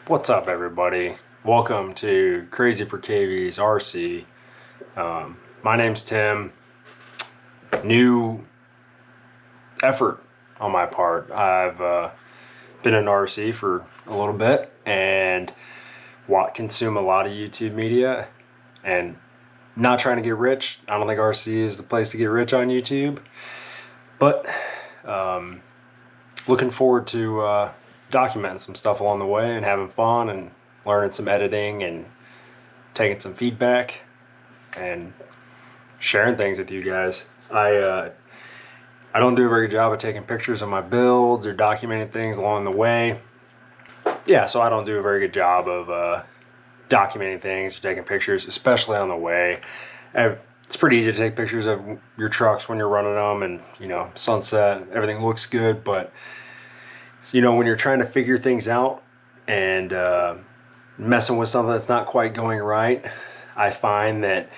What's up, everybody? Welcome to Crazy for KV's RC. My name's Tim. New effort on my part. I've been in RC for a little bit and consume a lot of YouTube media, and not trying to get rich. I don't think RC is the place to get rich on YouTube, but looking forward to documenting some stuff along the way and having fun and learning some editing and taking some feedback and sharing things with you guys. I don't do a very good job of taking pictures of my builds or documenting things along the way. Yeah, so I don't do a very good job of documenting things or taking pictures, especially on the way. It's pretty easy to take pictures of your trucks when you're running them, and sunset, everything looks good, but when you're trying to figure things out and messing with something that's not quite going right, I find that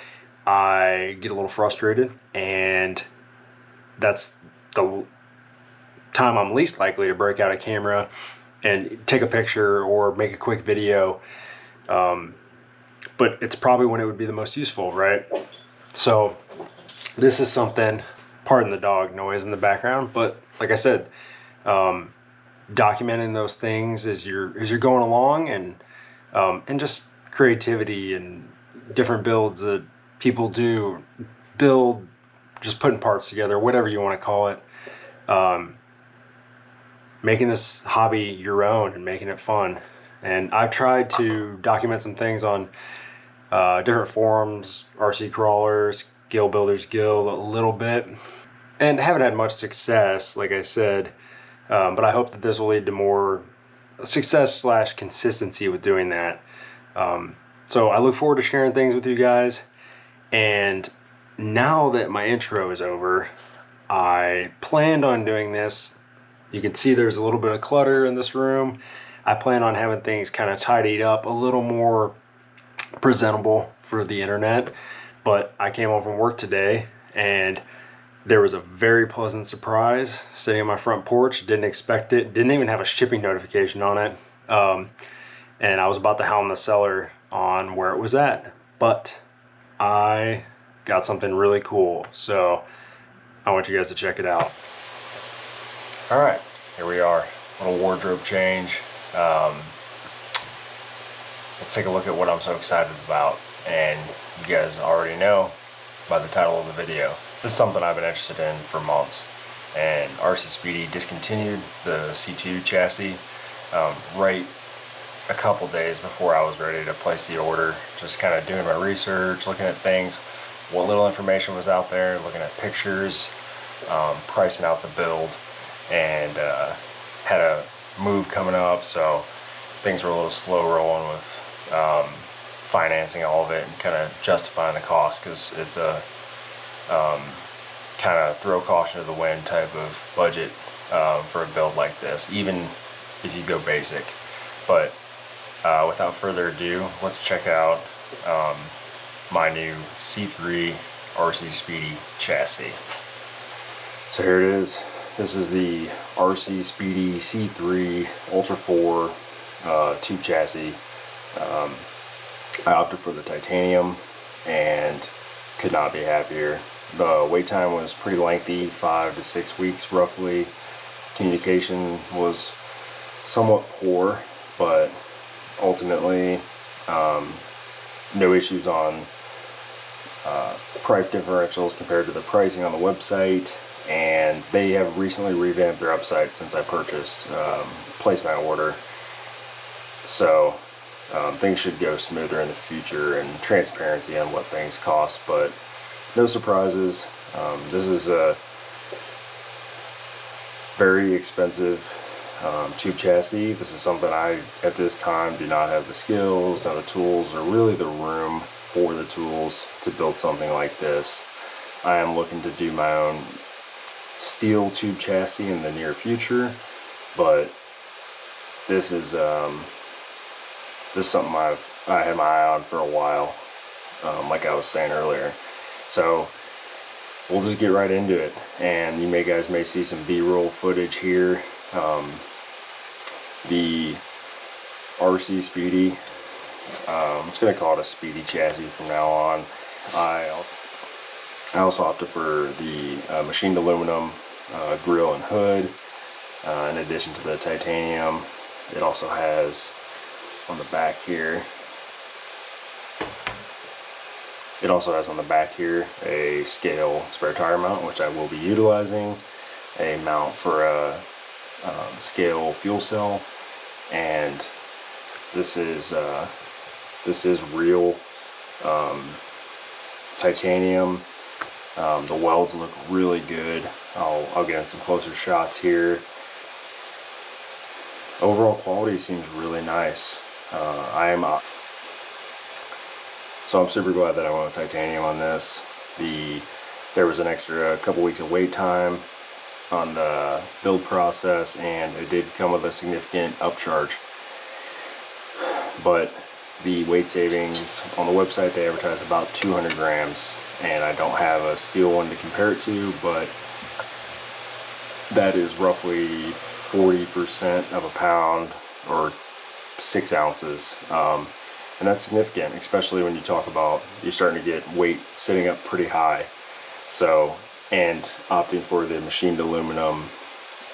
I get a little frustrated, and that's the time I'm least likely to break out a camera and take a picture or make a quick video. But it's probably when it would be the most useful, right? So this is something, pardon the dog noise in the background, but like I said, documenting those things as you're going along, and just creativity and different builds that people build, just putting parts together, whatever you want to call it, making this hobby your own and making it fun. And I've tried to document some things on different forums, RC Crawlers, Guild Builders Guild, a little bit, and haven't had much success, like I said. But I hope that this will lead to more success / consistency with doing that. So I look forward to sharing things with you guys. And now that my intro is over, I planned on doing this. You can see there's a little bit of clutter in this room. I plan on having things kind of tidied up, a little more presentable for the internet. But I came home from work today, and there was a very pleasant surprise sitting on my front porch. Didn't expect it. Didn't even have a shipping notification on it. And I was about to hound the seller on where it was at. But I got something really cool. So I want you guys to check it out. All right, here we are. Little wardrobe change. Let's take a look at what I'm so excited about. And you guys already know by the title of the video. This is something I've been interested in for months, and RC Speedy discontinued the C3 chassis right a couple days before I was ready to place the order. Just kind of doing my research, looking at things, what little information was out there, looking at pictures, pricing out the build, and had a move coming up, so things were a little slow rolling with financing all of it and kind of justifying the cost, because it's a kind of throw caution to the wind type of budget for a build like this, even if you go basic. But without further ado, let's check out my new C3 RC Speedy chassis. So here it is. This is the RC Speedy C3 Ultra 4 tube chassis. I opted for the titanium and could not be happier. The wait time was pretty lengthy, 5 to 6 weeks roughly. Communication was somewhat poor, but ultimately no issues on price differentials compared to the pricing on the website, and they have recently revamped their website since I placed my order. So things should go smoother in the future, and transparency on what things cost, but no surprises. This is a very expensive tube chassis. This is something I, at this time, do not have the skills, nor the tools, or really the room for the tools to build something like this. I am looking to do my own steel tube chassis in the near future, but this is something I had my eye on for a while, like I was saying earlier. So we'll just get right into it, and you guys may see some B-roll footage here. The RC Speedy. I'm just gonna call it a Speedy chassis from now on. I also opted for the machined aluminum grille and hood. In addition to the titanium, it also has on the back here. It also has on the back here a scale spare tire mount, which I will be utilizing, a mount for a scale fuel cell, and this is real titanium. The welds look really good. I'll get in some closer shots here. Overall quality seems really nice. So I'm super glad that I went with titanium on this. There was an extra couple weeks of wait time on the build process, and it did come with a significant upcharge. But the weight savings on the website, they advertise about 200 grams, and I don't have a steel one to compare it to, but that is roughly 40% of a pound, or 6 ounces. And that's significant, especially when you talk about you're starting to get weight sitting up pretty high. So, and opting for the machined aluminum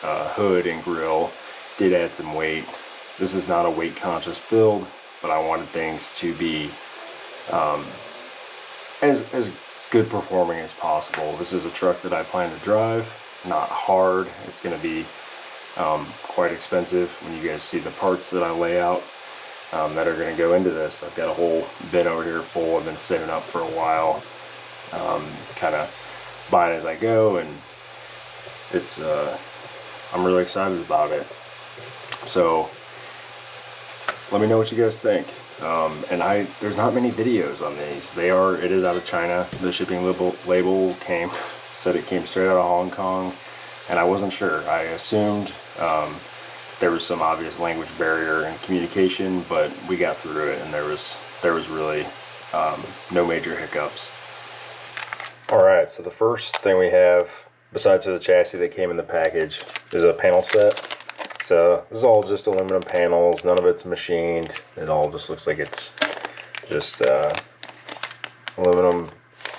hood and grille did add some weight. This is not a weight conscious build, but I wanted things to be as good performing as possible. This is a truck that I plan to drive, not hard. It's going to be quite expensive when you guys see the parts that I lay out that are going to go into this. I've got a whole bin over here full. I've been setting up for a while, kind of buying as I go, and it's I'm really excited about it. So let me know what you guys think. And there's not many videos on these. It is out of China. The shipping label said it came straight out of Hong Kong, and I wasn't sure. I assumed there was some obvious language barrier in communication, but we got through it, and there was really no major hiccups. All right, so the first thing we have, besides the chassis that came in the package, is a panel set. So this is all just aluminum panels. None of it's machined. It all just looks like it's just aluminum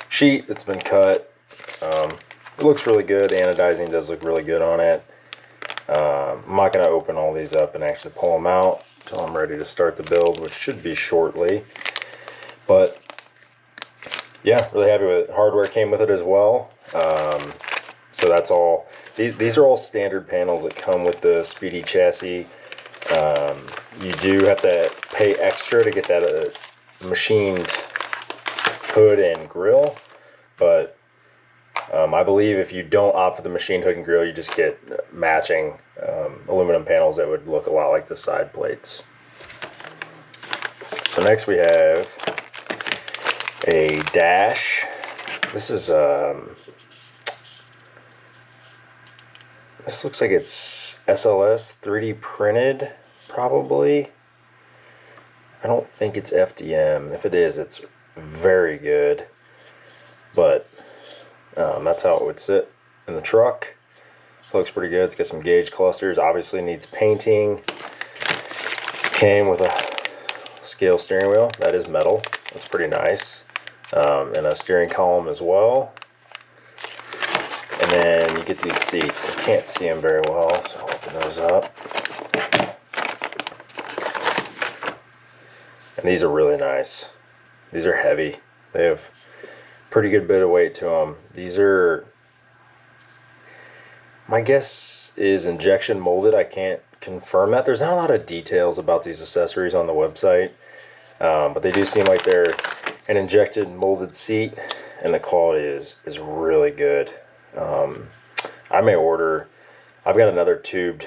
sheet that's been cut. It looks really good. The anodizing does look really good on it. I'm not going to open all these up and actually pull them out until I'm ready to start the build, which should be shortly. But yeah, really happy with it. Hardware came with it as well. So that's all. These are all standard panels that come with the Speedy chassis. You do have to pay extra to get that machined hood and grille, but I believe if you don't opt for the machined hood and grille, you just get matching aluminum panels that would look a lot like the side plates. So next we have a dash. This is this looks like it's SLS 3D printed, probably. I don't think it's FDM. If it is, it's very good. But that's how it would sit in the truck. It looks pretty good. It's got some gauge clusters. Obviously needs painting. Came with a scale steering wheel. That is metal. That's pretty nice. And a steering column as well. And then you get these seats. I can't see them very well, so I'll open those up. And these are really nice. These are heavy. They have pretty good bit of weight to them. These are, my guess is injection molded. I can't confirm that. There's not a lot of details about these accessories on the website, but they do seem like they're an injected molded seat, and the quality is really good. I may order. I've got another tube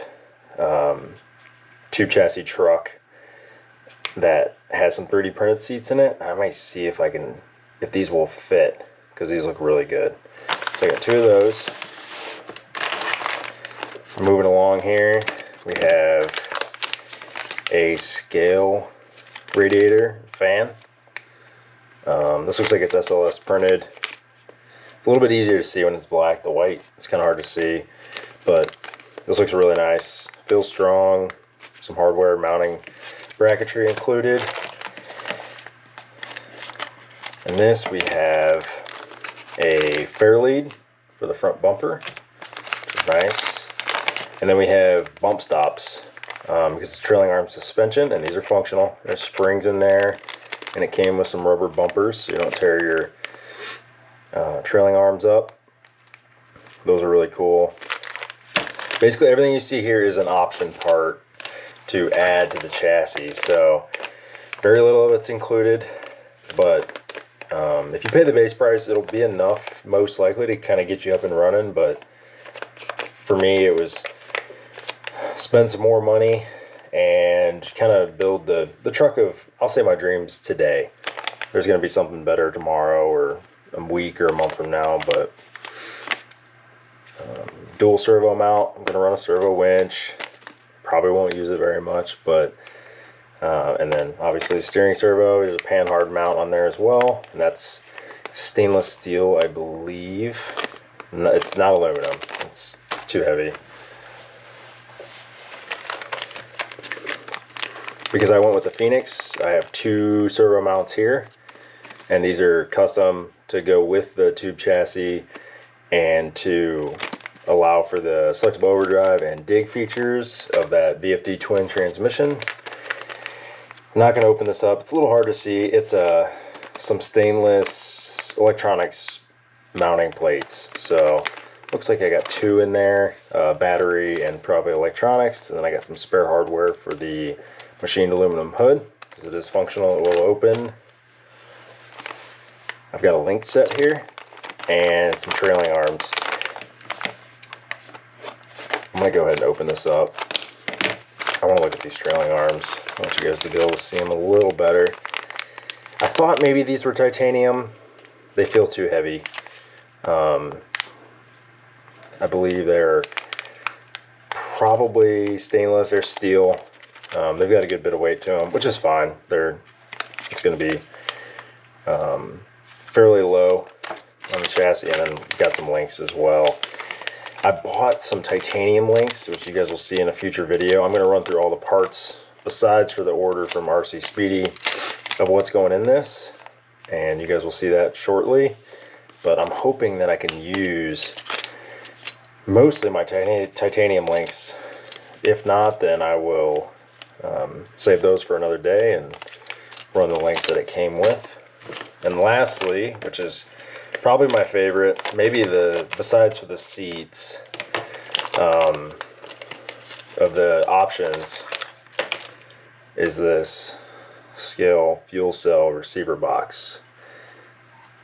chassis truck that has some 3D printed seats in it. I might see if these will fit, because these look really good. So I got 2 of those. Moving along here, we have a scale radiator fan. This looks like it's SLS printed. It's a little bit easier to see when it's black. The white, it's kind of hard to see, but this looks really nice. Feels strong. Some hardware mounting bracketry included. In this we have a fair lead for the front bumper, which is nice. And then we have bump stops because it's trailing arm suspension, and these are functional. There's springs in there, and it came with some rubber bumpers so you don't tear your trailing arms up. Those are really cool. Basically everything you see here is an option part to add to the chassis, so very little of it's included, but if you pay the base price, it'll be enough most likely to kind of get you up and running. But for me, it was spend some more money and kind of build the truck of, I'll say, my dreams today. There's going to be something better tomorrow or a week or a month from now, but dual servo mount. I'm going to run a servo winch. Probably won't use it very much, but and then obviously steering servo. There's a panhard mount on there as well, and that's stainless steel, I believe. No, it's not aluminum. It's too heavy. Because I went with the Phoenix, I have 2 servo mounts here, and these are custom to go with the tube chassis and to allow for the selectable overdrive and dig features of that VFD twin transmission. I'm not going to open this up. It's a little hard to see. It's some stainless electronics mounting plates. So looks like I got 2 in there, battery and probably electronics. And then I got some spare hardware for the machined aluminum hood because it is functional. It will open. I've got a link set here and some trailing arms. I'm going to go ahead and open this up. I want to look at these trailing arms. I want you guys to be able to see them a little better. I thought maybe these were titanium. They feel too heavy. I believe they're probably stainless or steel. They've got a good bit of weight to them, which is fine. It's going to be fairly low on the chassis, and then got some links as well. I bought some titanium links, which you guys will see in a future video. I'm going to run through all the parts besides for the order from RC Speedy of what's going in this, and you guys will see that shortly. But I'm hoping that I can use mostly my titanium links. If not, then I will save those for another day and run the links that it came with. And lastly, which is probably my favorite, maybe besides for the seats, of the options, is this scale fuel cell receiver box.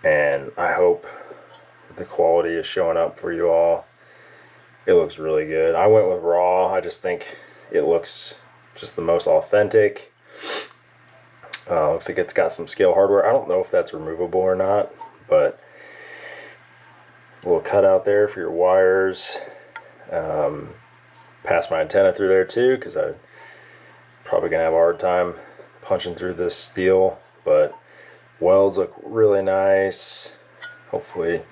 And I hope the quality is showing up for you all. It looks really good. I went with raw. I just think it looks just the most authentic. Looks like it's got some scale hardware. I don't know if that's removable or not, but a little cutout there for your wires. Pass my antenna through there too, because I'm probably gonna have a hard time punching through this steel, but welds look really nice. Hopefully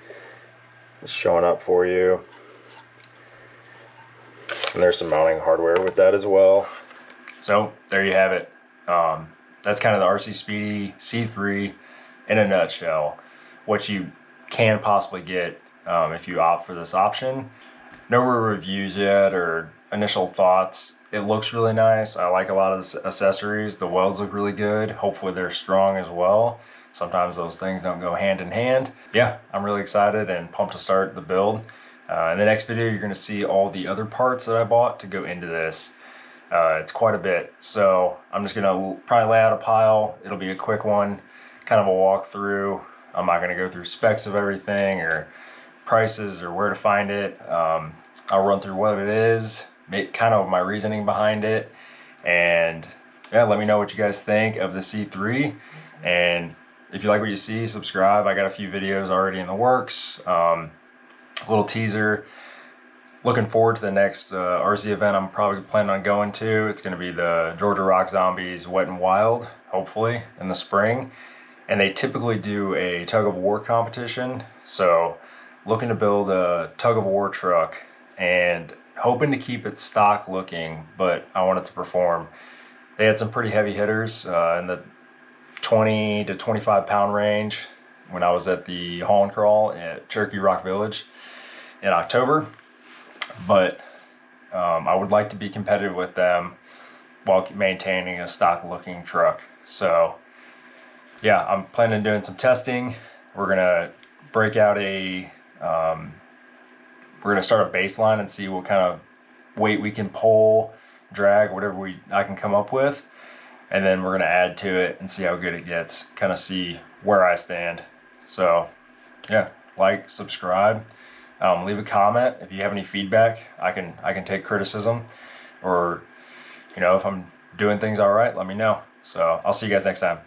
it's showing up for you. And there's some mounting hardware with that as well. So there you have it. That's kind of the RC Speedy C3 in a nutshell. What you can possibly get if you opt for this option. No reviews yet or initial thoughts. It looks really nice. I like a lot of the accessories. The welds look really good. Hopefully they're strong as well. Sometimes those things don't go hand in hand. Yeah, I'm really excited and pumped to start the build. In the next video, you're going to see all the other parts that I bought to go into this. It's quite a bit, so I'm just going to probably lay out a pile. It'll be a quick one, kind of a walkthrough. I'm not going to go through specs of everything or prices or where to find it. I'll run through what it is, make kind of my reasoning behind it, and yeah, let me know what you guys think of the C3. And if you like what you see, subscribe. I got a few videos already in the works. A little teaser. Looking forward to the next RC event I'm probably planning on going to. It's going to be the Georgia Rock Zombies Wet and Wild, hopefully, in the spring. And they typically do a tug of war competition. So looking to build a tug of war truck and hoping to keep it stock looking, but I want it to perform. They had some pretty heavy hitters in the 20 to 25 pound range when I was at the haul and crawl at Cherokee Rock Village in October. But I would like to be competitive with them while maintaining a stock looking truck. So yeah, I'm planning on doing some testing. We're gonna break out we're gonna start a baseline and see what kind of weight we can pull, drag, whatever I can come up with. And then we're gonna add to it and see how good it gets, kind of see where I stand. So yeah, like, subscribe, leave a comment. If you have any feedback, I can take criticism, or if I'm doing things all right, let me know. So I'll see you guys next time.